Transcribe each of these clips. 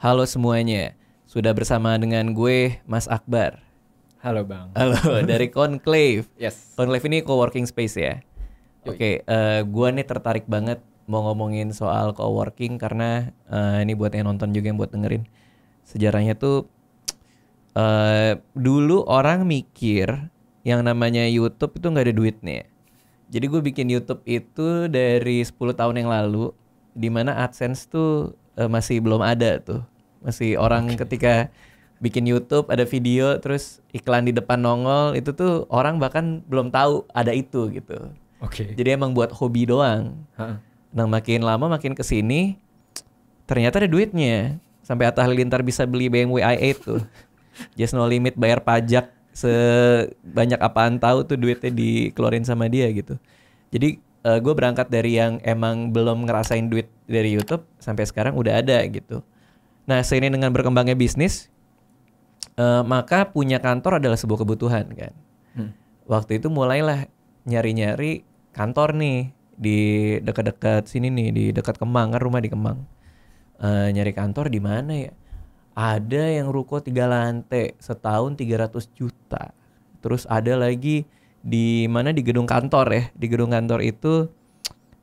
Halo semuanya, sudah bersama dengan gue Mas Akbar. Halo Bang. Halo, dari Conclave. Yes. Conclave ini coworking space ya. Yoi. Oke, gue nih tertarik banget mau ngomongin soal coworking karena ini buat yang nonton juga yang buat dengerin. Sejarahnya tuh dulu orang mikir yang namanya YouTube itu nggak ada duitnya. Jadi gue bikin YouTube itu dari 10 tahun yang lalu, dimana AdSense tuh masih belum ada tuh. Masih orang ketika bikin YouTube ada video terus iklan di depan nongol, itu tuh orang bahkan belum tahu ada itu gitu. Oke. Jadi emang buat hobi doang. Nah makin lama makin kesini ternyata ada duitnya. Sampai Atta Halilintar bisa beli BMW i8 tuh. Just No Limit bayar pajak sebanyak apaan tahu tuh duitnya dikeluarin sama dia gitu. Jadi gue berangkat dari yang emang belum ngerasain duit dari YouTube sampai sekarang udah ada gitu. Nah seiring dengan berkembangnya bisnis, maka punya kantor adalah sebuah kebutuhan kan. Waktu itu mulailah nyari-nyari kantor nih di dekat-dekat sini nih, di dekat Kemang, kan rumah di Kemang. Nyari kantor di mana ya? Ada yang ruko 3 lantai, setahun 300 juta. Terus ada lagi di mana di gedung kantor ya. Di gedung kantor itu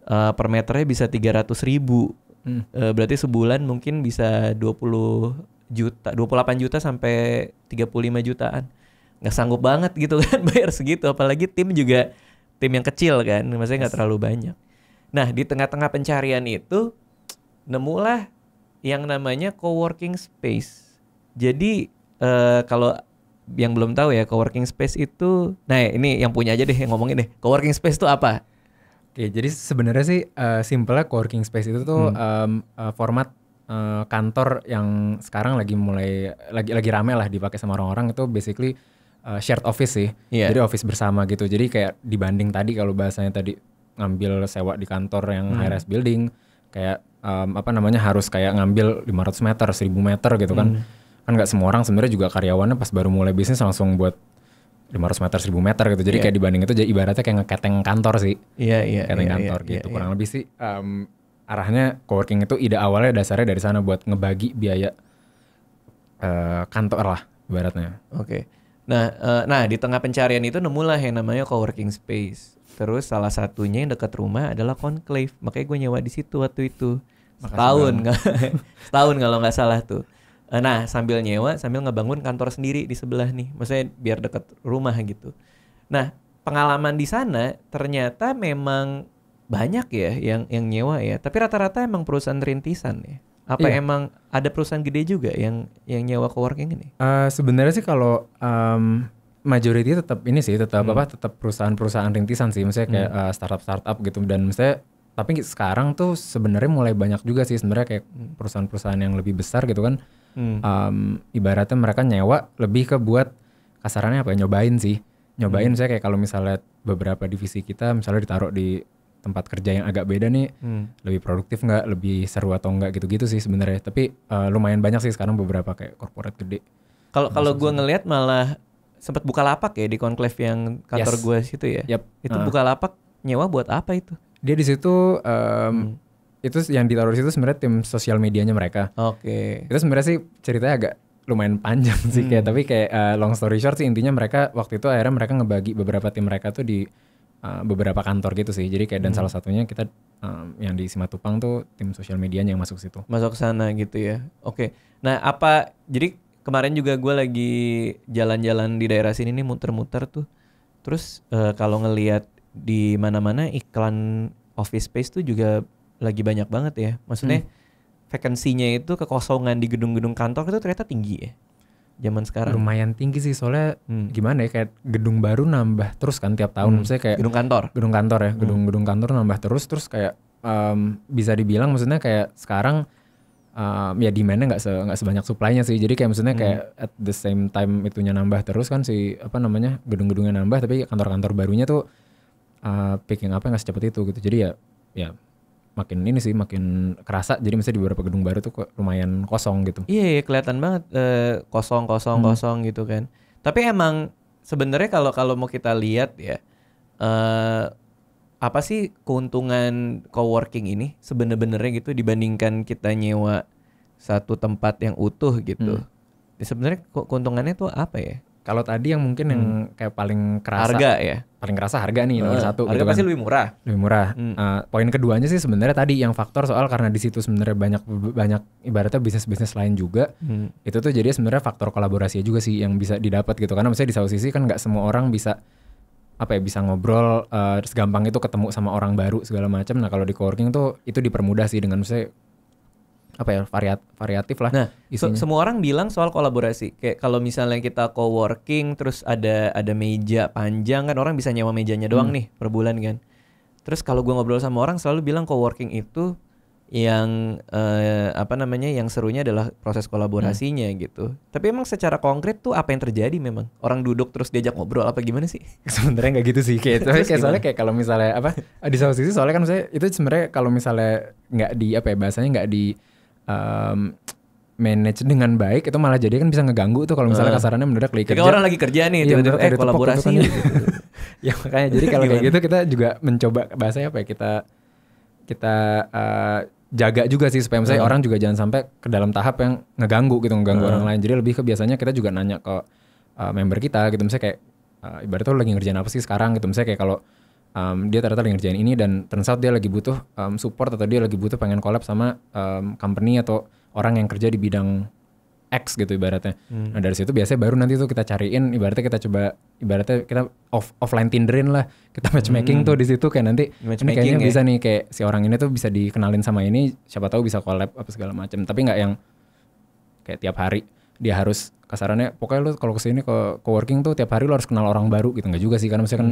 per meternya bisa 300.000. Berarti sebulan mungkin bisa 20 juta, 28 juta sampai 35 jutaan. Nggak sanggup banget gitu kan bayar segitu. Apalagi tim juga tim yang kecil kan, maksudnya nggak terlalu banyak. Nah di tengah-tengah pencarian itu nemulah yang namanya coworking space. Jadi kalau yang belum tahu ya, coworking space itu, nah ini yang punya aja deh yang ngomongin deh. Coworking space itu apa? Oke, jadi sebenarnya sih simpelnya coworking space itu tuh format kantor yang sekarang lagi rame lah dipakai sama orang-orang. Itu basically shared office sih. Yeah. Jadi office bersama gitu. Jadi kayak dibanding tadi kalau bahasanya tadi ngambil sewa di kantor yang high rise building, kayak harus kayak ngambil 500 meter, 1000 meter gitu kan. Kan nggak semua orang sebenarnya juga karyawannya pas baru mulai bisnis langsung buat 500 meter, 1000 meter gitu. Jadi kayak dibanding itu jadi ibaratnya kayak ngeketeng kantor sih. Iya. Keteng kantor gitu. Kurang lebih sih arahnya coworking itu ide awalnya dasarnya dari sana buat ngebagi biaya kantor lah ibaratnya. Oke. Nah di tengah pencarian itu nemulah yang namanya coworking space. Terus salah satunya yang dekat rumah adalah Conclave. Makanya gue nyewa di situ waktu itu. Setahun kalau nggak salah tuh. Nah sambil nyewa sambil ngebangun kantor sendiri di sebelah nih, maksudnya biar deket rumah gitu. Nah pengalaman di sana ternyata memang banyak ya yang nyewa ya, tapi rata-rata emang perusahaan rintisan ya. Apa emang ada perusahaan gede juga yang nyewa coworking ini? Sebenarnya sih kalau majority tetap ini sih tetap perusahaan-perusahaan rintisan sih, misalnya kayak startup gitu. Dan misalnya tapi sekarang tuh sebenarnya mulai banyak juga sih sebenarnya kayak perusahaan-perusahaan yang lebih besar gitu kan. Ibaratnya mereka nyewa lebih ke buat kasarannya apa ya, nyobain saya kayak kalau misalnya beberapa divisi kita misalnya ditaruh di tempat kerja yang agak beda nih, lebih produktif nggak, lebih seru atau enggak gitu-gitu sih sebenarnya. Tapi lumayan banyak sih sekarang beberapa kayak corporate gede. Kalau gue ngelihat malah sempat Bukalapak ya di Conclave yang kantor gue situ ya. Itu Bukalapak nyewa buat apa itu? Dia di situ itu yang ditaruh di situ sebenarnya tim sosial medianya mereka. Oke. Itu sebenarnya sih ceritanya agak lumayan panjang sih tapi kayak long story short sih intinya mereka waktu itu akhirnya mereka ngebagi beberapa tim mereka tuh di beberapa kantor gitu sih. Jadi kayak dan salah satunya kita yang di Simatupang tuh tim sosial medianya yang masuk situ. Masuk ke sana gitu ya. Oke. Nah, jadi kemarin juga gue lagi jalan-jalan di daerah sini nih muter-muter tuh. Terus kalau ngelihat di mana-mana iklan office space tuh juga lagi banyak banget ya. Maksudnya vakansinya itu kekosongan di gedung-gedung kantor itu ternyata tinggi ya. Zaman sekarang. Lumayan tinggi sih soalnya gimana ya, kayak gedung baru nambah terus kan tiap tahun. Maksudnya kayak gedung kantor ya, gedung kantor nambah terus kayak bisa dibilang maksudnya kayak sekarang ya demand-nya nggak sebanyak supply-nya sih. Jadi kayak maksudnya kayak at the same time itunya nambah terus kan si gedung-gedungnya nambah, tapi kantor-kantor barunya tuh picking up-nya nggak secepat itu gitu. Jadi ya makin kerasa. Jadi misalnya di beberapa gedung baru tuh lumayan kosong gitu. Iya, kelihatan banget kosong gitu kan. Tapi emang sebenarnya kalau mau kita lihat ya, apa sih keuntungan coworking ini sebenarnya gitu dibandingkan kita nyewa satu tempat yang utuh gitu. Ya, sebenarnya keuntungannya tuh apa ya? Kalau tadi yang mungkin yang kayak paling kerasa Harga ya. Paling kerasa harga nih nomor satu Harga gitu kan. pasti lebih murah. Lebih murah. Poin keduanya sih sebenarnya tadi yang faktor soal karena di situ sebenarnya banyak ibaratnya bisnis lain juga. Itu tuh jadi sebenarnya faktor kolaborasi juga sih yang bisa didapat gitu. Karena misalnya di satu sisi kan nggak semua orang bisa bisa ngobrol segampang itu ketemu sama orang baru segala macam. Nah kalau di coworking tuh itu dipermudah sih dengan misalnya variatif lah. Nah, semua orang bilang soal kolaborasi. Kayak kalau misalnya kita coworking terus ada meja panjang kan orang bisa nyewa mejanya doang nih per bulan kan. Terus kalau gue ngobrol sama orang selalu bilang coworking itu yang yang serunya adalah proses kolaborasinya gitu. Tapi emang secara konkret tuh apa yang terjadi memang? Orang duduk terus diajak ngobrol apa gimana sih? Sebenarnya nggak gitu sih. Soalnya kayak kalau misalnya di satu sisi soalnya kan misalnya itu sebenarnya kalau misalnya nggak di bahasanya nggak di manage dengan baik itu malah jadi kan bisa ngeganggu tuh kalau misalnya kasarannya mendadak lagi kerja. Kayak orang lagi kerja nih, tiba-tiba kolaborasi gitu. Ya makanya jadi kalau kayak gitu kita juga mencoba bahasanya kita jaga juga sih supaya misalnya orang juga jangan sampai ke dalam tahap yang ngeganggu orang lain. Jadi lebih ke biasanya kita juga nanya ke member kita gitu misalnya kayak ibaratnya lagi ngerjain apa sih sekarang gitu misalnya kayak kalau dia ternyata lagi ngerjain ini dan turns out dia lagi butuh support atau dia lagi butuh pengen collab sama company atau orang yang kerja di bidang X gitu ibaratnya. Nah dari situ biasanya baru nanti tuh kita cariin ibaratnya kita offline tinderin lah. Kita matchmaking tuh di situ kayak nanti ini kayaknya bisa nih kayak si orang ini tuh bisa dikenalin sama ini siapa tahu bisa collab apa segala macam. Tapi nggak yang kayak tiap hari dia harus kasarannya pokoknya lu kalau kesini ke coworking tuh tiap hari lu harus kenal orang baru gitu. Nggak juga sih karena misalnya kan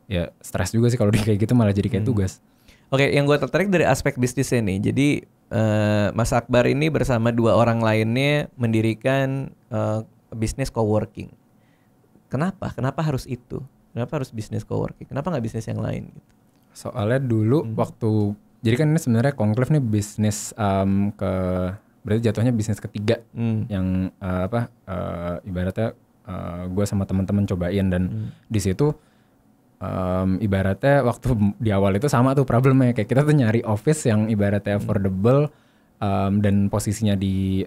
ya stres juga sih kalau di kayak gitu malah jadi kayak tugas. Oke, yang gue tertarik dari aspek bisnisnya nih. Jadi Mas Akbar ini bersama 2 orang lainnya mendirikan bisnis coworking. Kenapa? Kenapa harus itu? Kenapa harus bisnis coworking? Kenapa nggak bisnis yang lain? Gitu? Soalnya dulu waktu jadi kan ini sebenarnya Conclave nih bisnis berarti jatuhnya bisnis ketiga yang ibaratnya gue sama teman-teman cobain dan di situ ibaratnya waktu di awal itu sama tuh problemnya kayak kita tuh nyari office yang ibaratnya affordable dan posisinya di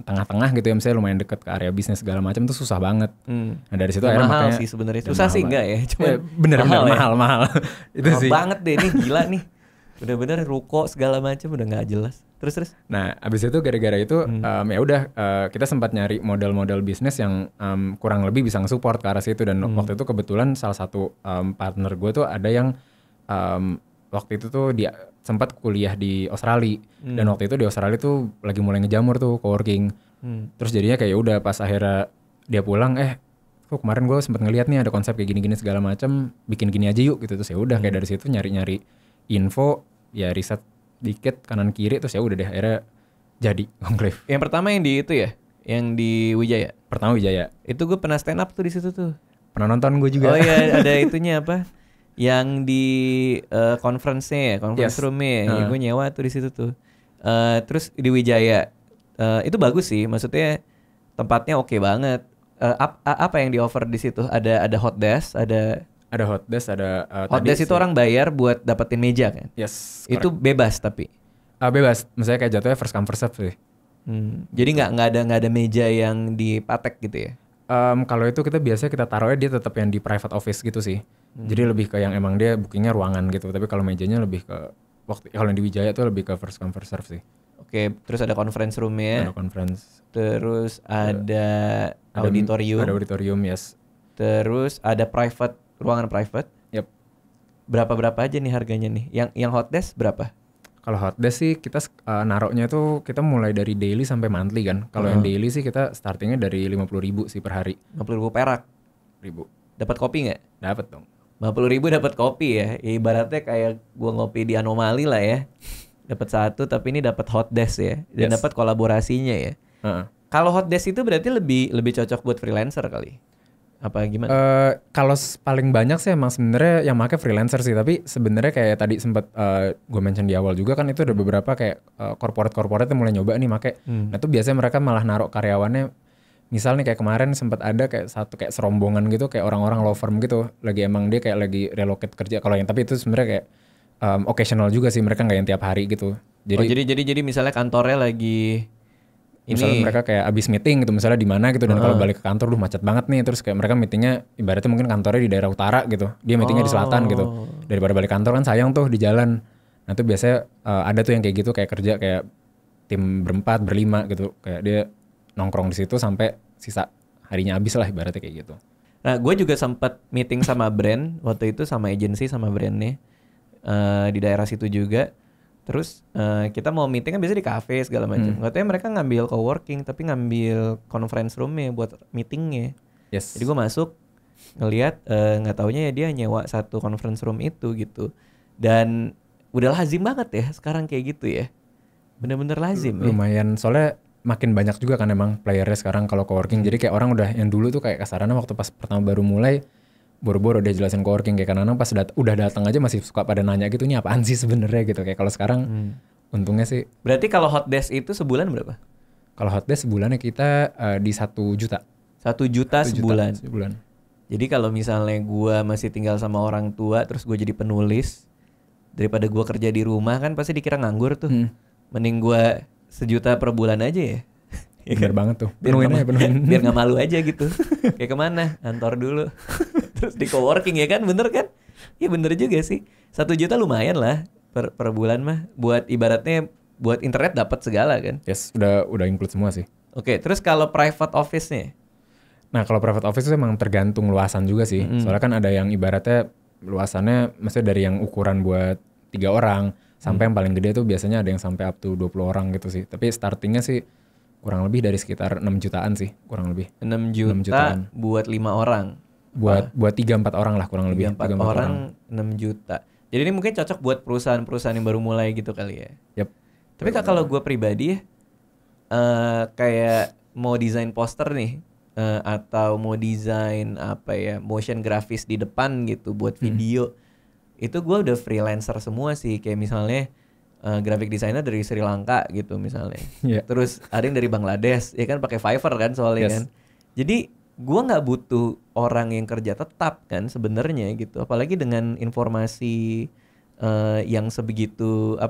tengah-tengah gitu ya misalnya lumayan deket ke area bisnis segala macam tuh susah banget. Nah dari situ akhirnya mahal makanya sih sebenarnya susah sih enggak ya cuma mahal itu mahal sih banget deh ini gila nih bener-bener ruko segala macam udah nggak jelas terus. Nah abis itu gara-gara itu ya udah kita sempat nyari model-model bisnis yang kurang lebih bisa nge-support ke arah situ dan waktu itu kebetulan salah satu partner gue tuh ada yang waktu itu tuh dia sempat kuliah di Australia dan waktu itu di Australia tuh lagi mulai ngejamur tuh coworking. Terus jadinya kayak udah pas akhirnya dia pulang kok kemarin gue sempat ngeliat nih ada konsep kayak gini-gini segala macam bikin gini aja yuk gitu terus ya udah kayak dari situ nyari-nyari info ya riset dikit kanan kiri terus ya udah deh akhirnya jadi Conclave. Yang pertama yang di itu ya yang di Wijaya. Pertama Wijaya. Itu gue pernah stand up tuh di situ tuh. Pernah nonton gue juga. Oh iya ada itunya apa? Yang di conference-nya ya, conference room-nya ya. Gue nyewa tuh di situ tuh. Terus di Wijaya. Itu bagus sih, maksudnya tempatnya oke banget. Apa yang di-offer di situ? Ada hot desk, ada hot desk, ada hot desk itu orang bayar buat dapetin meja kan? Yes. Itu bebas tapi. Bebas, misalnya kayak jatuhnya first come first serve sih. Jadi nggak ada meja yang dipatek gitu ya? Kalau itu kita taruhnya dia tetap yang di private office gitu sih. Jadi lebih ke yang emang dia bookingnya ruangan gitu. Tapi kalau mejanya lebih ke kalau yang di Wijaya tuh lebih ke first come first serve sih. Oke, terus ada conference room ya. Ada conference. Terus ada auditorium. Ada auditorium, yes. Terus ada ruangan private. Yep. Berapa aja nih harganya nih? Yang hot desk berapa? Kalau hot desk sih kita naruhnya tuh kita mulai dari daily sampai monthly kan. Kalau yang daily sih kita startingnya dari 50.000 sih per hari. 50.000 perak. Dapat kopi nggak? Dapat dong. 50.000 dapat kopi ya. Ibaratnya kayak gua ngopi di Anomali lah ya. Dapat satu tapi ini dapat hot desk ya. Dan dapat kolaborasinya ya. Kalau hot desk itu berarti lebih cocok buat freelancer kali. Apa gimana? Kalau paling banyak sih emang sebenarnya yang make freelancer sih, tapi sebenarnya kayak tadi sempat gue mention di awal juga kan itu ada beberapa kayak corporate yang mulai nyoba nih make. Nah itu biasanya mereka malah naruh karyawannya misal nih kayak kemarin sempat ada kayak satu kayak serombongan gitu kayak orang-orang law firm gitu lagi emang dia kayak lagi relocate kerja kalau yang tapi itu sebenarnya kayak occasional juga sih mereka nggak yang tiap hari gitu. Jadi misalnya kantornya lagi Misalnya ini mereka kayak abis meeting gitu misalnya di mana gitu dan kalau balik ke kantor macet banget nih terus kayak mereka meetingnya ibaratnya mungkin kantornya di daerah utara gitu dia meetingnya di selatan gitu daripada balik kantor kan sayang tuh di jalan. Nah itu biasanya ada tuh yang kayak gitu kayak kerja kayak tim berempat berlima gitu kayak dia nongkrong di situ sampai sisa harinya habis lah ibaratnya kayak gitu. Nah, gue juga sempat meeting sama brand waktu itu sama agensi sama brandnya di daerah situ juga. Terus kita mau meeting kan biasa di cafe segala macam. Nggak tahu ya mereka ngambil coworking tapi ngambil conference roomnya buat meetingnya. Yes. Jadi gue masuk ngelihat nggak taunya ya dia nyewa satu conference room itu gitu. Dan udah lazim banget ya sekarang kayak gitu ya. Bener-bener lazim ya. Lumayan soalnya makin banyak juga kan emang playernya sekarang kalau coworking. Jadi kayak orang udah yang dulu tuh kayak kasarannya waktu pas pertama baru mulai boro-boro udah jelasin coworking kayak kadang-kadang pas udah datang aja masih suka pada nanya gitu ini apaan sih sebenarnya gitu kayak kalau sekarang untungnya sih. Berarti kalau hot desk itu sebulan berapa? Kalau hot desk sebulannya kita di 1 juta. 1 juta sebulan. Sebulan. Jadi kalau misalnya gua masih tinggal sama orang tua terus gue jadi penulis daripada gua kerja di rumah kan pasti dikira nganggur tuh. Mending gua 1 juta per bulan aja ya. Bener banget tuh. Penuhin. Biar gak malu aja gitu. Kayak kemana? Kantor dulu. Terus di coworking ya kan, bener kan? Iya bener juga sih. 1 juta lumayan lah per bulan mah. Buat ibaratnya buat internet dapat segala kan. Yes, udah include semua sih. Oke, terus kalau private office-nya? Nah kalau private office itu emang tergantung luasan juga sih. Soalnya kan ada yang ibaratnya luasannya maksudnya dari yang ukuran buat 3 orang sampai yang paling gede tuh biasanya ada yang sampai up to 20 orang gitu sih. Tapi startingnya sih kurang lebih dari sekitar 6 jutaan sih, kurang lebih. 6 juta buat 5 orang. Buat 3-4 orang lah kurang lebih. 3-4 orang 6 juta. Jadi ini mungkin cocok buat perusahaan-perusahaan yang baru mulai gitu kali ya. Yep. Tapi kalau gue pribadi ya kayak mau desain poster nih atau mau desain apa ya motion grafis di depan gitu buat video. Itu gue udah freelancer semua sih kayak misalnya graphic designer dari Sri Lanka gitu misalnya. Yeah. Terus ada yang dari Bangladesh ya kan pakai Fiverr kan soalnya kan. Jadi gua nggak butuh orang yang kerja tetap kan sebenarnya gitu. Apalagi dengan informasi yang sebegitu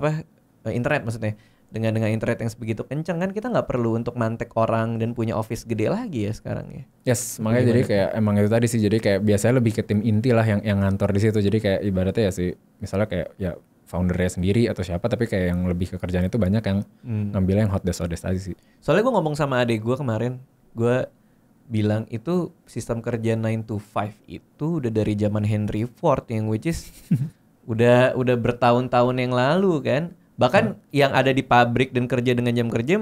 internet maksudnya. Dengan internet yang sebegitu kencang kan kita nggak perlu untuk mantek orang dan punya office gede lagi ya sekarang ya. Yes, makanya jadi kayak emang itu tadi sih jadi kayak biasanya lebih ke tim inti lah yang ngantor di situ. Jadi kayak ibaratnya ya sih misalnya kayak ya foundernya sendiri atau siapa tapi kayak yang lebih ke kerjaan itu banyak yang ngambilnya yang hot desk tadi sih. Soalnya gue ngomong sama adik gue kemarin, gue bilang itu sistem kerja 9 to 5 itu udah dari zaman Henry Ford yang which is udah bertahun-tahun yang lalu kan. Bahkan yang ada di pabrik dan kerja dengan jam kerja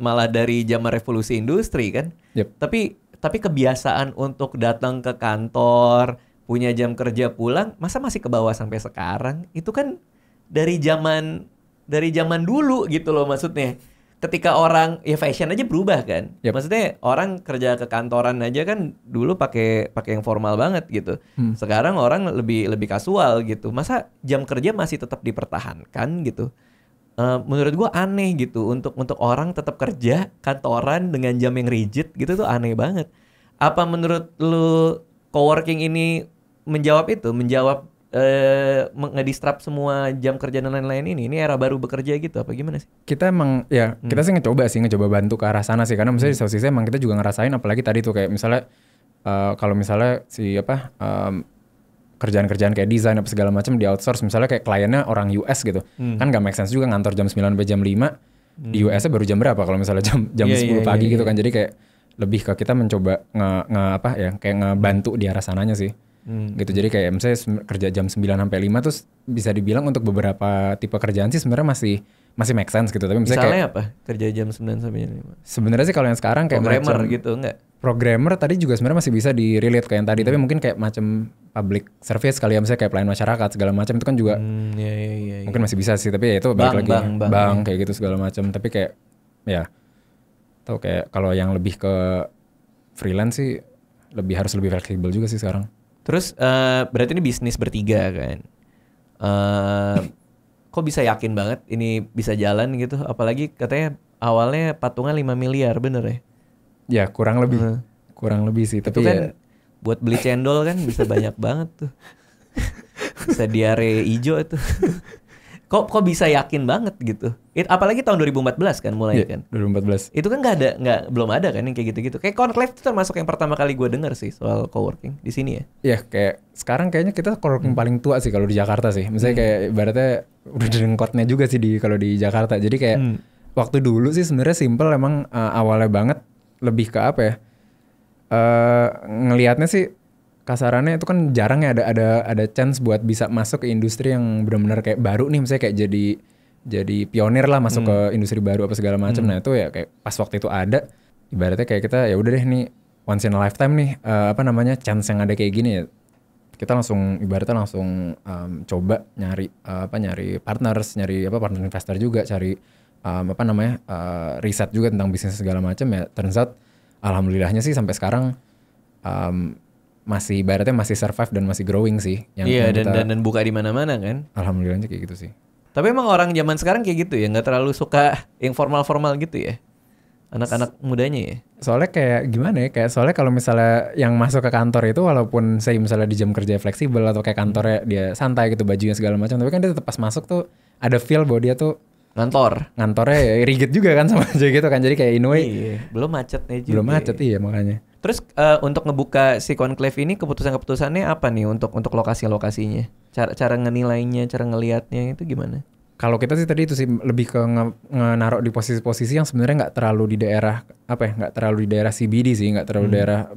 malah dari zaman revolusi industri kan. Yep. Tapi kebiasaan untuk datang ke kantor, punya jam kerja pulang, masa masih ke bawah sampai sekarang? Itu kan dari zaman dulu gitu loh maksudnya. Ketika orang ya fashion aja berubah kan. Yep. Maksudnya orang kerja ke kantoran aja kan dulu pakai yang formal banget gitu. Sekarang orang lebih kasual gitu. Masa jam kerja masih tetap dipertahankan gitu. Menurut gua aneh gitu untuk orang tetap kerja kantoran dengan jam yang rigid gitu tuh aneh banget. Apa menurut lu coworking ini menjawab ngedistrap semua jam kerja dan lain-lain ini era baru bekerja gitu apa gimana sih? Kita emang ya kita sih ngecoba bantu ke arah sana sih karena misalnya di satu sisi emang kita juga ngerasain apalagi tadi tuh kayak misalnya kalau misalnya kerjaan-kerjaan kayak desain apa segala macam di outsource misalnya kayak kliennya orang US gitu kan gak make sense juga ngantor jam 9 sampai jam 5 di US-nya baru jam berapa kalau misalnya jam 10 pagi gitu kan jadi kayak lebih ke kita mencoba kayak ngebantu di arah sananya sih. Gitu jadi kayak misalnya kerja jam 9 sampai 5 terus bisa dibilang untuk beberapa tipe kerjaan sih sebenarnya masih make sense gitu tapi misalnya kayak, apa kerja jam 9 sampai 5 sebenarnya sih kalau yang sekarang kayak programmer gitu enggak programmer tadi juga sebenarnya masih bisa di relate kayak yang tadi tapi mungkin kayak macam public service kali ya misalnya kayak pelayan masyarakat segala macam itu kan juga mungkin masih bisa sih tapi ya itu balik lagi bank kayak gitu segala macam tapi kayak ya tau kayak kalau yang lebih ke freelance sih harus lebih fleksibel juga sih sekarang. Terus berarti ini bisnis bertiga kan? Kok bisa yakin banget ini bisa jalan gitu? Apalagi katanya awalnya patungan 5 miliar bener ya? Ya kurang lebih sih. Itu Tapi kan ya buat beli cendol kan bisa banyak banget tuh. Bisa diare ijo itu. Kok bisa yakin banget gitu? Apalagi tahun 2014 kan mulai kan. 2014. Itu kan belum ada kan yang kayak gitu-gitu. Kayak Conclave itu termasuk yang pertama kali gue denger sih soal coworking di sini ya. Iya, kayak sekarang kayaknya kita coworking paling tua sih kalau di Jakarta sih. Misalnya kayak ibaratnya udah dengkotnya juga sih kalau di Jakarta. Jadi kayak waktu dulu sih sebenarnya simple emang awalnya banget lebih ke apa ya? Ngelihatnya sih kasarannya itu kan jarang ya ada chance buat bisa masuk ke industri yang benar-benar kayak baru nih, misalnya kayak jadi pionir lah masuk ke industri baru apa segala macam. Nah itu ya kayak pas waktu itu ada, ibaratnya kayak kita ya udah deh nih once in a lifetime nih chance yang ada kayak gini ya, kita langsung ibaratnya langsung coba nyari partners, nyari partner investor juga, cari riset juga tentang bisnis segala macam ya. Turns out alhamdulillahnya sih sampai sekarang masih ibaratnya masih survive dan masih growing sih. Iya, dan buka di mana-mana kan. Alhamdulillahnya kayak gitu sih. Tapi emang orang zaman sekarang kayak gitu ya, nggak terlalu suka yang formal-formal gitu ya, anak-anak mudanya ya. Soalnya kayak gimana ya, soalnya kalau misalnya yang masuk ke kantor itu walaupun saya misalnya di jam kerja fleksibel atau kayak kantornya dia santai gitu bajunya segala macam, tapi kan dia tetap pas masuk tuh ada feel bahwa dia tuh ngantornya ya rigid juga kan sama aja gitu kan. Jadi kayak in a way belum macetnya juga. Belum macet iya makanya. Terus untuk ngebuka si Conclave ini keputusannya apa nih untuk lokasi-lokasinya? Cara ngenilainya, cara ngelihatnya itu gimana? Kalau kita sih tadi itu sih lebih ke naruh di posisi-posisi yang sebenarnya nggak terlalu di daerah nggak terlalu di daerah CBD sih, nggak terlalu daerah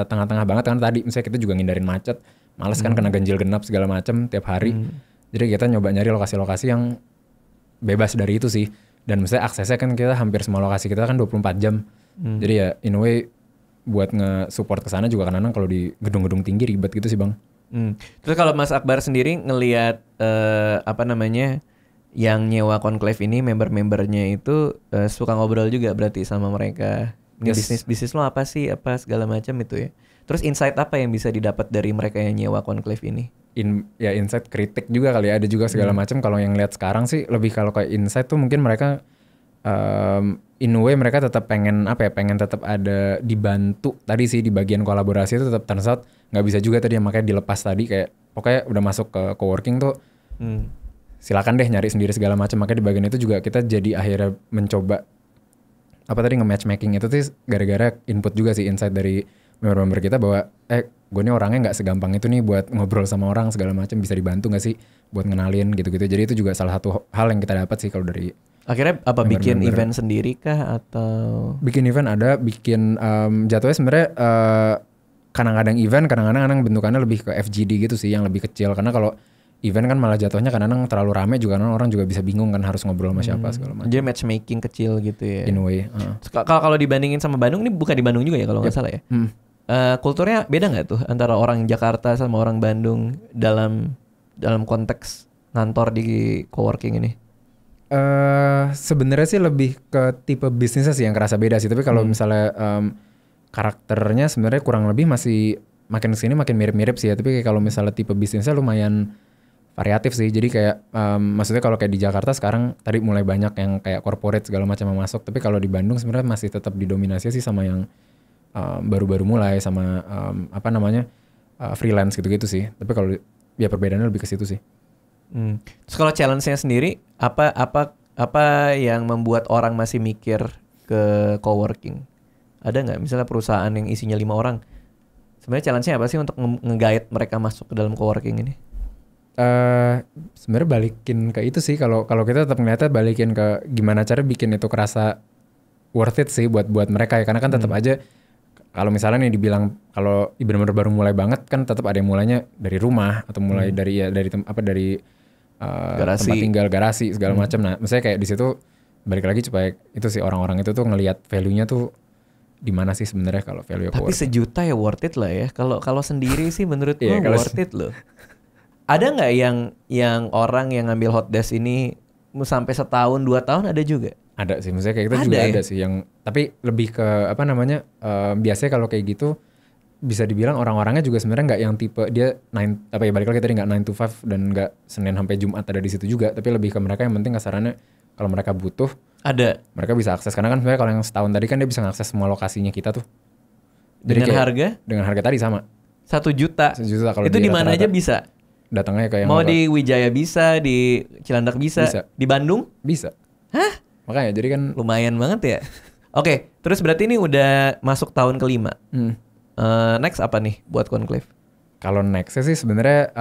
tengah-tengah banget kan. Tadi misalnya kita juga ngindarin macet, males kan kena ganjil genap segala macam tiap hari. Jadi kita nyoba nyari lokasi-lokasi yang bebas dari itu sih. Dan misalnya aksesnya kan kita hampir semua lokasi kita kan 24 jam. Jadi ya in a way buat nge-support ke sana juga kadang-kadang kalau di gedung-gedung tinggi ribet gitu sih Bang. Terus kalau Mas Akbar sendiri ngelihat yang nyewa Conclave ini member-membernya itu suka ngobrol juga berarti sama mereka. Yes. Bisnis lo apa sih, apa segala macam itu ya. Terus insight apa yang bisa didapat dari mereka yang nyewa Conclave ini? Insight kritik juga kali ya, ada juga segala macam. Kalau yang lihat sekarang sih lebih kalau kayak insight tuh mungkin mereka in a way mereka tetap pengen tetap ada dibantu tadi sih di bagian kolaborasi itu tetap turns out nggak bisa juga tadi yang makanya dilepas tadi kayak pokoknya udah masuk ke coworking tuh silakan deh nyari sendiri segala macam. Makanya di bagian itu juga kita jadi akhirnya mencoba nge-matchmaking itu tuh gara-gara input juga sih, insight dari member-member kita bahwa gue nih orangnya nggak segampang itu nih buat ngobrol sama orang segala macam, bisa dibantu nggak sih buat ngenalin gitu-gitu. Jadi itu juga salah satu hal yang kita dapat sih kalau dari akhirnya bikin event sendiri kah atau bikin event ada jatuhnya sebenarnya kadang-kadang event kadang-kadang bentukannya lebih ke FGD gitu sih yang lebih kecil, karena kalau event kan malah jatuhnya kadang-kadang terlalu rame juga, orang juga bisa bingung kan harus ngobrol sama siapa segala macam. Jadi matchmaking kecil gitu ya. In a way. Kalau dibandingin sama Bandung, ini bukan di Bandung juga ya kalau nggak salah ya. Kulturnya beda nggak tuh antara orang Jakarta sama orang Bandung dalam konteks kantor di coworking ini? Sebenarnya sih lebih ke tipe bisnisnya sih yang kerasa beda sih. Tapi kalau misalnya karakternya sebenarnya kurang lebih masih makin kesini makin mirip-mirip sih ya. Tapi kalau misalnya tipe bisnisnya lumayan variatif sih. Jadi kayak maksudnya kalau kayak di Jakarta sekarang tadi mulai banyak yang kayak corporate segala macam yang masuk. Tapi kalau di Bandung sebenarnya masih tetap didominasi sih sama yang baru-baru mulai sama freelance gitu-gitu sih. Tapi kalau ya perbedaannya lebih ke situ sih. Terus kalau challenge-nya sendiri apa yang membuat orang masih mikir ke coworking? Ada nggak misalnya perusahaan yang isinya 5 orang? Sebenarnya challenge-nya apa sih untuk nge-guide mereka masuk ke dalam coworking ini? Sebenarnya balikin ke itu sih, kalau kita tetap ngeliatnya balikin ke gimana cara bikin itu kerasa worth it sih buat mereka ya, karena kan tetap aja kalau misalnya nih dibilang kalau benar-benar baru mulai banget kan tetap ada yang mulainya dari rumah atau mulai dari garasi. Tempat tinggal, garasi segala macam. Nah, misalnya kayak di situ balik lagi supaya itu sih orang-orang itu tuh ngelihat value-nya tuh di mana sih sebenarnya kalau value. Tapi sejuta ya worth it lah ya. Kalau sendiri sih menurut gue worth it loh. Ada nggak yang orang yang ngambil hot desk ini sampai setahun 2 tahun ada juga? Ada sih, misalnya kayak kita juga ada sih yang tapi lebih ke biasanya kalau kayak gitu bisa dibilang orang-orangnya juga sebenarnya nggak yang tipe dia balik lagi tadi nggak 9 to 5 dan nggak Senin sampai Jumat ada di situ juga, tapi lebih ke mereka yang penting kasarannya kalau mereka butuh Ada. mereka bisa akses, karena kan sebenarnya kalau yang setahun tadi kan dia bisa ngakses semua lokasinya kita tuh. Jadi dengan harga tadi sama 1 juta. 1 juta kalau itu di mana rata-rata. aja bisa. Datangnya kayak Mau di Wijaya bisa, di Cilandak bisa, di Bandung bisa. Hah? Makanya jadi kan lumayan banget ya. Oke, terus berarti ini udah masuk tahun kelima. Next apa nih buat Conclave? kalau next sih sebenarnya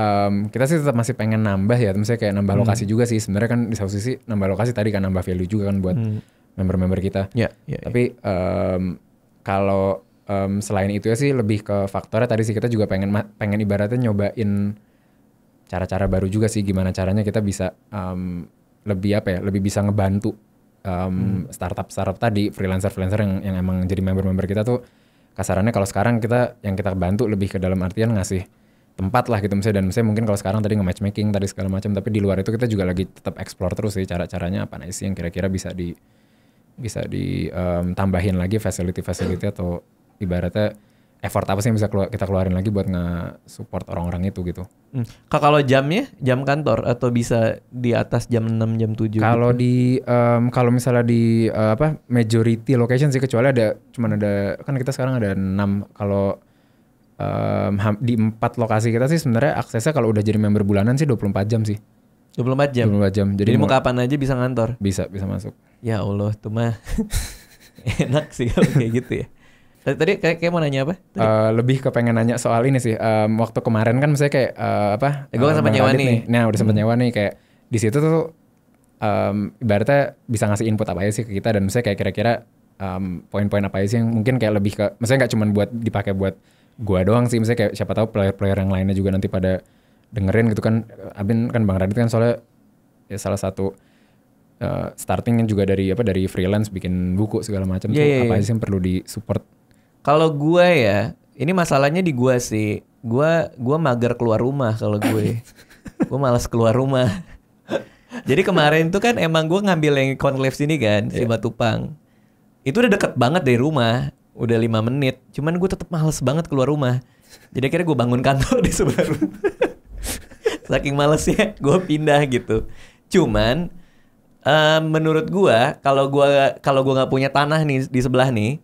kita sih tetap masih pengen nambah ya, misalnya kayak nambah lokasi juga sih. Sebenarnya kan di satu sisi nambah lokasi tadi kan nambah value juga kan buat member-member kita. Tapi kalau selain itu ya sih lebih ke faktornya tadi sih, kita juga pengen ibaratnya nyobain cara-cara baru juga sih, gimana caranya kita bisa lebih bisa ngebantu startup tadi, freelancer yang emang jadi member kita tuh. Kasarannya kalau sekarang yang kita bantu lebih ke dalam artian ngasih tempat lah gitu misalnya, dan misalnya mungkin kalau sekarang tadi nge-matchmaking tadi segala macam, tapi di luar itu kita juga lagi tetap explore terus sih cara-caranya apa sih yang kira-kira bisa tambahin lagi facility atau ibaratnya effort apa sih yang bisa kita keluarin lagi buat nge-support orang-orang itu gitu. Kalau jamnya, jam kantor atau bisa di atas jam 6, jam 7? Kalau gitu? Kalau misalnya di majority location sih, kecuali cuman ada kan kita sekarang ada 6. Kalau di 4 lokasi kita sih sebenarnya aksesnya kalau udah jadi member bulanan sih 24 jam sih. 24 jam? 24 jam. Jadi mau kapan aja bisa ngantor? Bisa masuk. Ya Allah, tuh mah enak sih kalau kayak gitu ya. Tadi kayak mau nanya apa? Lebih ke pengen nanya soal ini sih. Waktu kemarin kan misalnya kayak gue kan sempat nyewa nih. Nah udah sempat nyewa nih, kayak di situ tuh ibaratnya bisa ngasih input apa aja sih ke kita, dan misalnya kayak kira-kira poin-poin apa aja sih yang mungkin kayak lebih ke, misalnya nggak cuma buat dipakai buat gua doang sih, misalnya kayak siapa tahu player-player yang lainnya juga nanti pada dengerin gitu kan. Abin kan Bang Radit kan soalnya ya salah satu starting juga dari freelance bikin buku segala macam tuh. Apa aja sih yang perlu di support? Kalau gue ya, ini masalahnya di gue sih. Gue mager keluar rumah kalau gue. Gue malas keluar rumah. Jadi kemarin tuh kan emang gue ngambil yang Conclave sini kan, si Matupang. Itu udah deket banget dari rumah, udah 5 menit. Cuman gue tetap males banget keluar rumah. Jadi akhirnya gue bangun kantor di sebelah rumah. Saking malesnya gue pindah gitu. Cuman menurut gue kalau gue nggak punya tanah nih di sebelah nih,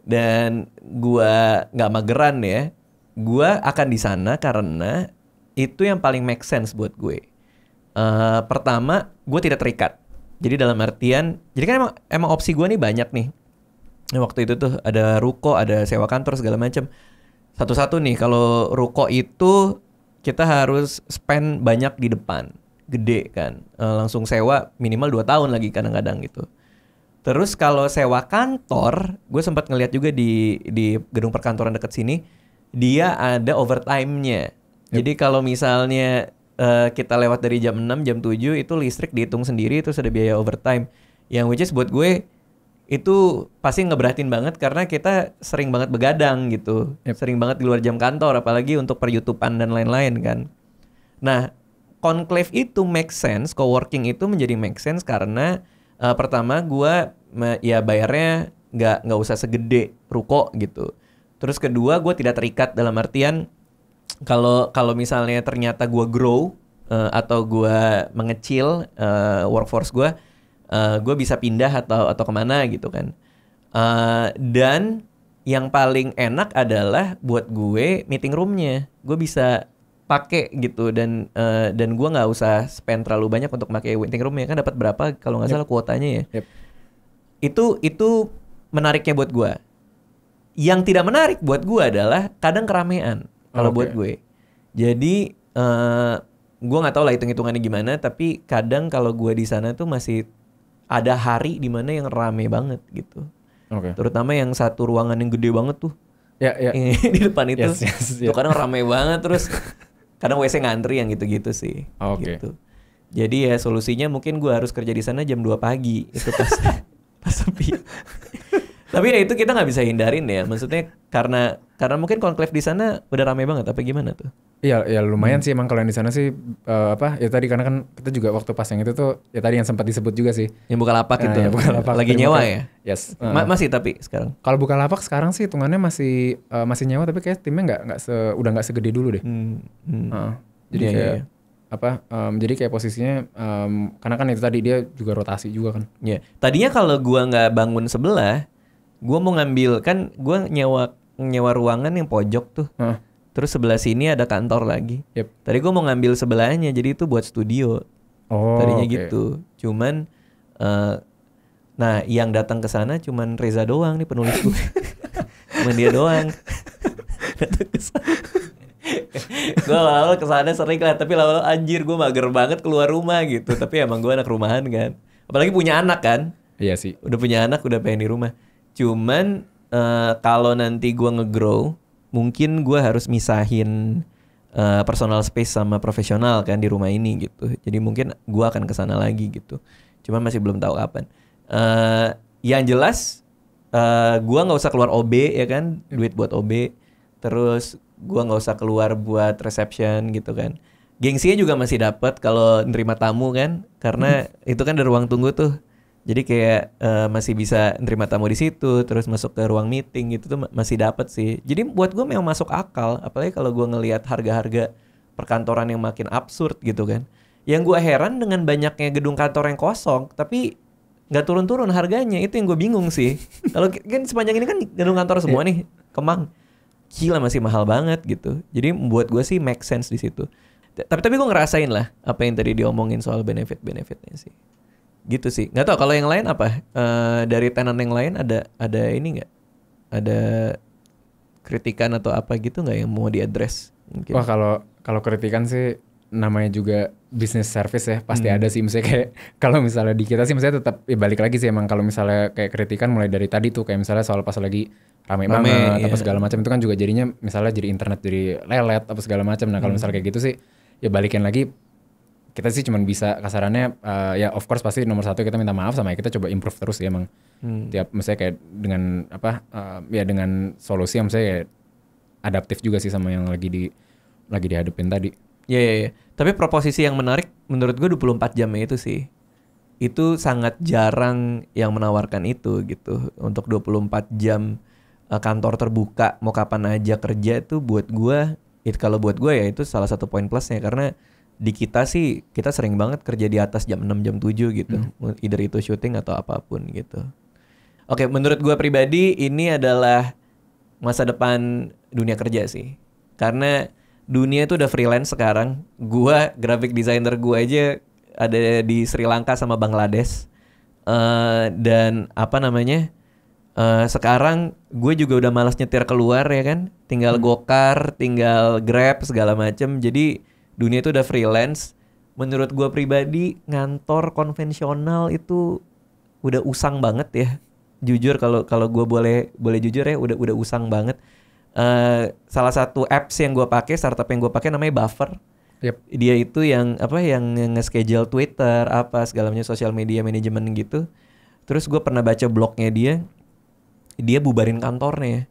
dan gua nggak mageran ya, gua akan di sana karena itu yang paling make sense buat gue. Pertama, gue tidak terikat. Jadi dalam artian, jadi kan emang opsi gue nih banyak nih. Waktu itu tuh ada ruko, ada sewa kantor segala macam. Satu-satu nih, kalau ruko itu kita harus spend banyak di depan, gede kan. Langsung sewa minimal 2 tahun lagi kadang-kadang gitu. Terus kalau sewa kantor, gue sempat ngeliat juga di gedung perkantoran dekat sini, dia ada overtime-nya. Jadi kalau misalnya kita lewat dari jam 6, jam 7, itu listrik dihitung sendiri, terus ada biaya overtime. Yang which is buat gue, itu pasti ngeberatin banget karena kita sering banget begadang gitu. Sering banget di luar jam kantor, apalagi untuk per-YouTubean dan lain-lain kan. Nah, Conclave itu make sense, coworking itu menjadi make sense karena pertama gue ya bayarnya nggak usah segede ruko gitu. Terus kedua gue tidak terikat dalam artian kalau misalnya ternyata gue grow atau gue mengecil workforce gue bisa pindah atau kemana gitu kan. Dan yang paling enak adalah buat gue meeting roomnya gue bisa pakai gitu, dan gue nggak usah spend terlalu banyak untuk pakai meeting roomnya kan, dapat berapa kalau nggak salah kuotanya ya. Itu menariknya buat gue. Yang tidak menarik buat gue adalah kadang keramaian kalau buat gue. Jadi gue nggak tahu lah hitung-hitungannya gimana, tapi kadang kalau gue di sana tuh masih ada hari di mana yang rame banget gitu. Terutama yang satu ruangan yang gede banget tuh. Di depan itu. Tuh kadang rame banget, terus kadang WC ngantri yang gitu-gitu sih. Gitu. Jadi ya solusinya mungkin gue harus kerja di sana jam 2 pagi itu pas sepi. Tapi ya itu kita nggak bisa hindarin ya. Maksudnya karena mungkin Conclave di sana udah ramai banget apa gimana tuh? Iya, ya lumayan sih emang kalau yang di sana sih ya tadi karena kan kita juga waktu pas yang itu tuh ya tadi yang sempat disebut juga sih. Yang Bukalapak itu. Ya, Bukalapak. Lagi nyewa ya? Yes. Masih tapi sekarang. Kalau Bukalapak sekarang sih hitungannya masih nyewa, tapi kayak timnya udah nggak segede dulu deh. Jadi kayak jadi kayak posisinya karena kan itu tadi dia juga rotasi juga kan. Ya, tadinya kalau gua nggak bangun sebelah, gua mau ngambil kan gua nyewa ruangan yang pojok tuh. Terus sebelah sini ada kantor lagi. Tadi gua mau ngambil sebelahnya, jadi itu buat studio. Tadinya gitu. Cuman nah yang datang ke sana cuman Reza doang nih penulis gue. Cuman dia doang. Datang ke sana. Gue lama-lama kesana sering lah, tapi lama-lama anjir gue mager banget keluar rumah gitu. Tapi emang gue anak rumahan kan, apalagi punya anak kan. Iya sih. Udah punya anak, udah pengen di rumah. Cuman kalau nanti gue nge-grow, mungkin gue harus misahin personal space sama profesional kan di rumah ini gitu. Jadi mungkin gue akan kesana lagi gitu. Cuman masih belum tahu kapan. Yang jelas gue nggak usah keluar OB ya kan, duit buat OB. Terus gue nggak usah keluar buat reception gitu kan. Gengsinya juga masih dapat kalau nerima tamu kan, karena itu kan ada ruang tunggu tuh. Jadi kayak masih bisa nerima tamu di situ, terus masuk ke ruang meeting gitu tuh masih dapat sih. Jadi buat gue memang masuk akal, apalagi kalau gue ngelihat harga-harga perkantoran yang makin absurd gitu kan. Yang gue heran dengan banyaknya gedung kantor yang kosong, tapi nggak turun-turun harganya, itu yang gue bingung sih. Kalau kan sepanjang ini kan gedung kantor semua nih, Kemang. Gila masih mahal banget gitu. Jadi membuat gue sih make sense di situ. Tapi gue ngerasain lah apa yang tadi diomongin soal benefitnya sih. Gitu sih. Nggak tahu kalau yang lain apa? Dari tenan yang lain ada ini nggak? Ada kritikan atau apa gitu nggak yang mau diadres? Mungkin. Wah kalau kritikan sih namanya juga business service ya, pasti ada sih. Misalnya kayak kalau misalnya di kita sih misalnya tetap balik lagi sih emang kalau misalnya kayak kritikan mulai dari tadi tuh kayak misalnya soal pas lagi rame banget apa segala macam itu kan juga jadinya misalnya jadi internet jadi lelet apa segala macam. Nah kalau misalnya kayak gitu sih ya balikin lagi, kita sih cuman bisa kasarannya ya of course pasti nomor satu kita minta maaf sama kita coba improve terus ya emang. Tiap misalnya kayak dengan ya dengan solusi yang misalnya kayak adaptif juga sih sama yang lagi dihadapin tadi. Iya. Tapi proposisi yang menarik menurut gue 24 jamnya itu sih. Itu sangat jarang yang menawarkan itu gitu. Untuk 24 jam kantor terbuka mau kapan aja kerja itu buat gue, kalau buat gue ya itu salah satu poin plusnya. Karena di kita sih kita sering banget kerja di atas jam 6 jam 7 gitu. Either itu syuting atau apapun gitu. Oke, menurut gue pribadi ini adalah masa depan dunia kerja sih. Karena dunia itu udah freelance sekarang. Gua graphic designer gua aja ada di Sri Lanka sama Bangladesh. Dan sekarang gue juga udah malas nyetir keluar ya kan. Tinggal Gokar, tinggal Grab segala macem. Jadi dunia itu udah freelance. Menurut gua pribadi ngantor konvensional itu udah usang banget ya. Jujur kalau gua boleh jujur ya udah usang banget. Salah satu apps yang gue pakai, startup yang gue pakai namanya Buffer. Dia itu yang nge-schedule Twitter apa segala macam sosial media manajemen gitu. Terus gue pernah baca blognya dia bubarin kantornya.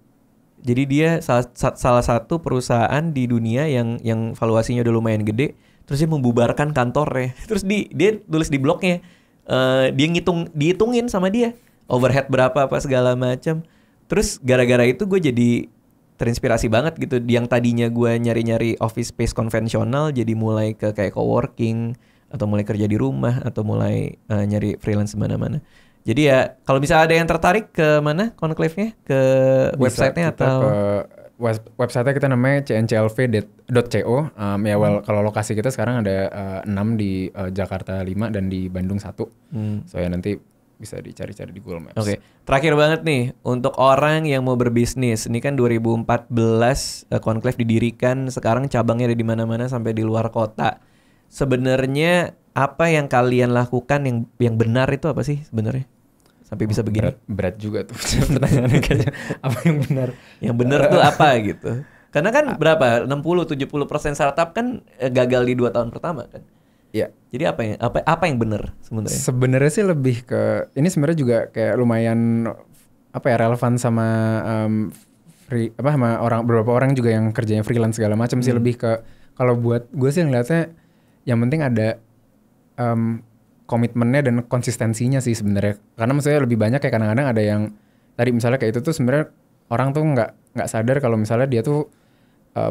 Jadi dia salah satu perusahaan di dunia yang valuasinya udah lumayan gede. Terus dia membubarkan kantornya. Terus dia tulis di blognya, dia dihitungin sama dia overhead berapa apa segala macam. Terus gara-gara itu gue jadi terinspirasi banget gitu. Yang tadinya gue nyari-nyari office space konvensional jadi mulai ke kayak coworking atau mulai kerja di rumah atau mulai nyari freelance mana-mana. Jadi ya kalau bisa ada yang tertarik ke mana Conclave-nya, ke websitenya atau websitenya kita namanya cnclv.co. Kalau lokasi kita sekarang ada 6 di Jakarta 5 dan di Bandung 1. So ya nanti bisa dicari-cari di Google Maps. Oke. Terakhir banget nih untuk orang yang mau berbisnis. Ini kan 2014 Conclave didirikan, sekarang cabangnya ada di mana-mana sampai di luar kota. Sebenarnya apa yang kalian lakukan yang benar itu apa sih sebenarnya? Sampai bisa begini. Berat juga tuh pertanyaannya kayaknya. Apa yang benar? Yang benar tuh apa gitu. Karena kan berapa? 60-70% startup kan gagal di 2 tahun pertama kan. Iya. Jadi apa yang benar sebenarnya? Sebenarnya sih lebih ke ini sebenarnya juga kayak lumayan relevan sama sama beberapa orang juga yang kerjanya freelance segala macam sih. Lebih ke kalau buat gue sih ngeliatnya yang penting ada komitmennya dan konsistensinya sih sebenarnya. Karena maksudnya lebih banyak kayak kadang-kadang ada yang tadi misalnya kayak itu tuh sebenarnya orang tuh nggak sadar kalau misalnya dia tuh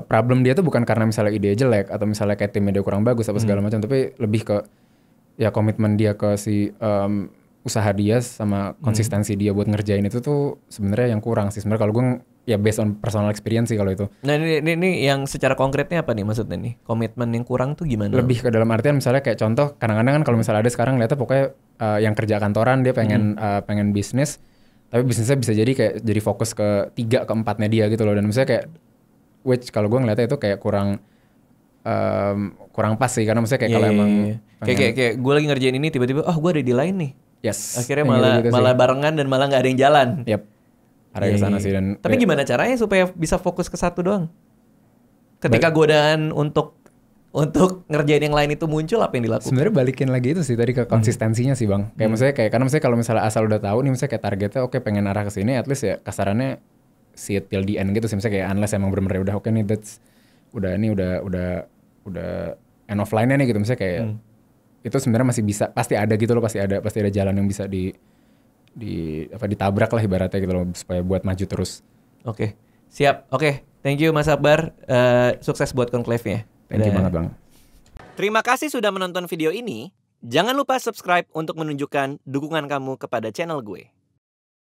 problem dia tuh bukan karena misalnya ide jelek atau misalnya kayak timnya dia kurang bagus apa segala macam, tapi lebih ke ya komitmen dia ke si usaha dia sama konsistensi dia buat ngerjain itu tuh sebenarnya yang kurang sih sebenarnya kalau gue ya based on personal experience sih kalau itu. Nah ini yang secara konkretnya apa nih maksudnya nih? Komitmen yang kurang tuh gimana? Lebih ke dalam artian misalnya kayak contoh kadang-kadang kan kalau misalnya ada sekarang lihatnya pokoknya yang kerja kantoran dia pengen bisnis, tapi bisnisnya bisa jadi kayak jadi fokus ke 3 ke 4-nya dia gitu loh, dan misalnya kayak which kalau gue ngeliatnya itu kayak kurang pas sih, karena maksudnya kayak kalau emang kayak gue lagi ngerjain ini tiba-tiba gue ada di lain nih. Yes. Akhirnya malah barengan dan malah nggak ada yang jalan. Yep. Ada ke sana sih dan. Tapi gimana caranya supaya bisa fokus ke satu doang? Ketika godaan untuk ngerjain yang lain itu muncul, apa yang dilakukan? Sebenarnya balikin lagi itu sih tadi ke konsistensinya sih bang. Kayak maksudnya karena misalnya kalau misalnya asal udah tahu nih misalnya kayak targetnya oke pengen arah ke sini, at least ya kasarannya see it till the end gitu sih, misalnya kayak unless emang bener-bener udah oke nih that's udah end of line-nya nih gitu, misalnya kayak itu sebenarnya masih bisa, pasti ada gitu loh, pasti ada jalan yang bisa ditabrak lah ibaratnya gitu loh supaya buat maju terus. Oke. Siap. Oke. Thank you Mas Akbar. Sukses buat Conclave-nya. Thank you banget bang. Terima kasih sudah menonton video ini. Jangan lupa subscribe untuk menunjukkan dukungan kamu kepada channel gue.